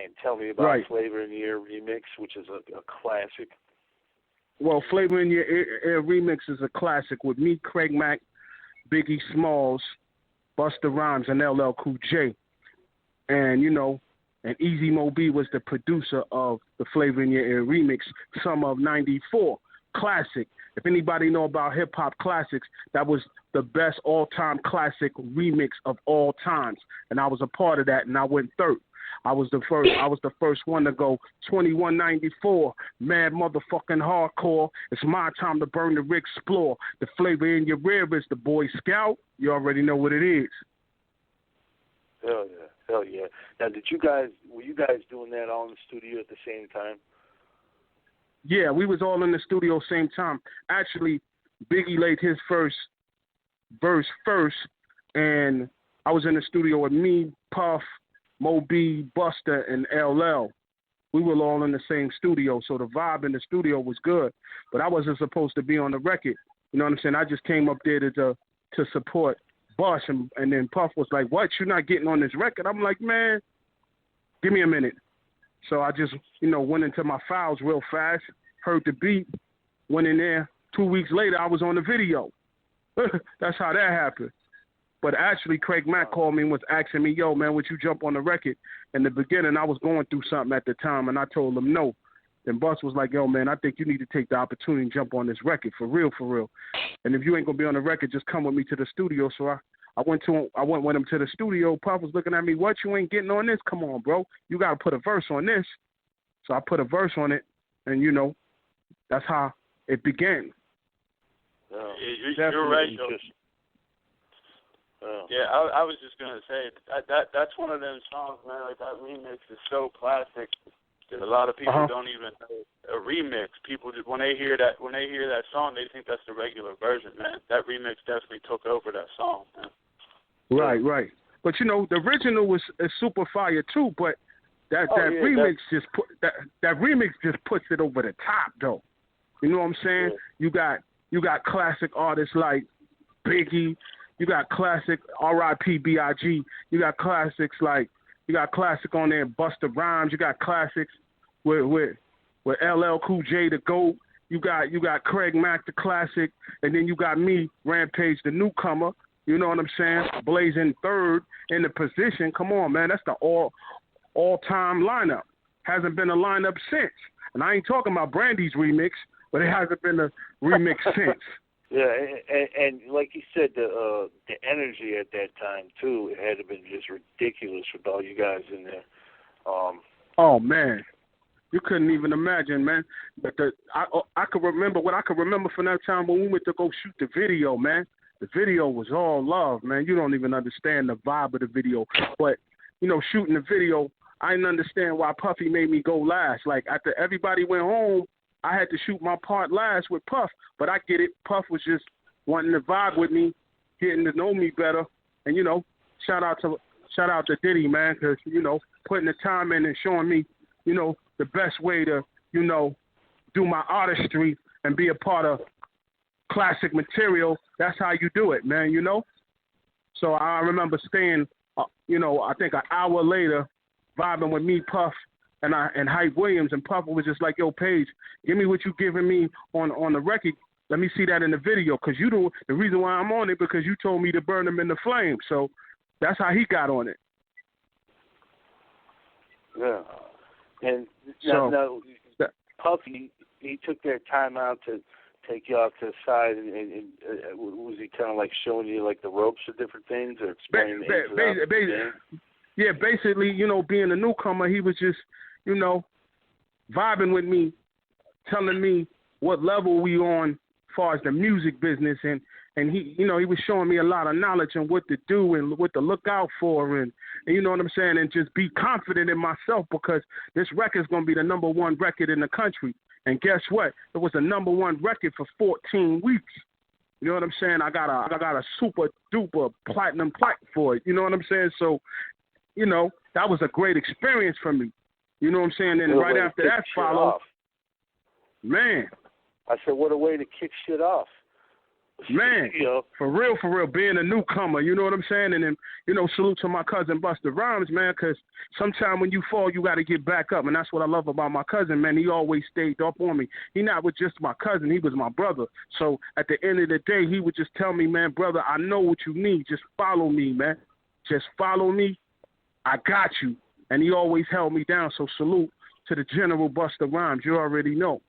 And tell me about Flavor in the Air remix, which is a classic. Well, Flavor in Your Air remix is a classic with me, Craig Mack, Biggie Smalls, Busta Rhymes, and LL Cool J. And, and Easy Mo B was the producer of the Flavor in Your Ear remix, summer of '94. Classic. If anybody know about hip-hop classics, that was the best all-time classic remix of all times. And I was a part of that, and I went third. I was the first one to go 2194, mad motherfucking hardcore. It's my time to burn the rig, explore. The Flavor in Your Ear is the Boy Scout. You already know what it is. Hell yeah. Hell yeah. Now, were you guys doing that all in the studio at the same time? Yeah, we was all in the studio same time. Actually, Biggie laid his first verse first, and I was in the studio with me, Puff, Mo B, Busta, and LL. We were all in the same studio, so the vibe in the studio was good. But I wasn't supposed to be on the record. You know what I'm saying? I just came up there to support Bus, and then Puff was like, "What? You're not getting on this record?" I'm like, "Man, give me a minute." So I just, went into my files real fast, heard the beat, went in there. 2 weeks later, I was on the video. That's how that happened. But actually, Craig Mack called me and was asking me, "Yo, man, would you jump on the record?" In the beginning, I was going through something at the time, and I told him no. Then Bus was like, "Yo, man, I think you need to take the opportunity and jump on this record, for real, for real. And if you ain't going to be on the record, just come with me to the studio." So I went with him to the studio. Puff was looking at me, "What, you ain't getting on this? Come on, bro. You got to put a verse on this." So I put a verse on it, and, that's how it began. You're right, though. Yeah, I was just going to say, that's one of them songs, man. Like, that remix is so classic that a lot of people don't even know a remix. People, when they hear that song, they think that's the regular version, man. That remix definitely took over that song, man. Right. But the original is super fire too. But that remix just puts it over the top, though. You know what I'm saying? Yeah. You got classic artists like Biggie. You got classic R.I.P. B.I.G. You got classic on there Busta Rhymes. You got classics with LL Cool J, the GOAT. You got Craig Mack, the classic, and then you got me, Rampage, the newcomer. You know what I'm saying? Blazing third in the position. Come on, man. That's the all-time lineup. Hasn't been a lineup since. And I ain't talking about Brandy's remix, but it hasn't been a remix since. Yeah, and like you said, the energy at that time, too, it had been just ridiculous with all you guys in there. Oh, man. You couldn't even imagine, man. But I could remember from that time when we went to go shoot the video, man. The video was all love, man. You don't even understand the vibe of the video. But, shooting the video, I didn't understand why Puffy made me go last. Like, after everybody went home, I had to shoot my part last with Puff. But I get it. Puff was just wanting to vibe with me, getting to know me better. And, shout out to Diddy, man, because, putting the time in and showing me, the best way to, do my artistry and be a part of classic material. That's how you do it, man, So I remember staying, I think an hour later, vibing with me, Puff, and Hype Williams, and Puff was just like, "Yo, Paige, give me what you giving me on the record. Let me see that in the video, because the reason why I'm on it, because you told me to burn them in the flames." So that's how he got on it. Yeah. And now Puff, he took that time out to take you off to the side, and was he kind of like showing you like the ropes of different things, or explaining Yeah, basically, being a newcomer, he was just, vibing with me, telling me what level we on as far as the music business, and he, he was showing me a lot of knowledge on what to do and what to look out for, and you know what I'm saying, and just be confident in myself, because this record's going to be the number one record in the country. And guess what? It was the number one record for 14 weeks. You know what I'm saying? I got a super duper platinum plaque for it. You know what I'm saying? So, that was a great experience for me. You know what I'm saying? And right after that followed, man. I said, what a way to kick shit off. Man, for real, being a newcomer, you know what I'm saying? And then, salute to my cousin Busta Rhymes, man, because sometimes when you fall, you got to get back up. And that's what I love about my cousin, man. He always stayed up on me. He not was just my cousin. He was my brother. So at the end of the day, he would just tell me, man, brother, I know what you need. Just follow me, man. Just follow me. I got you. And he always held me down. So salute to the General Busta Rhymes. You already know.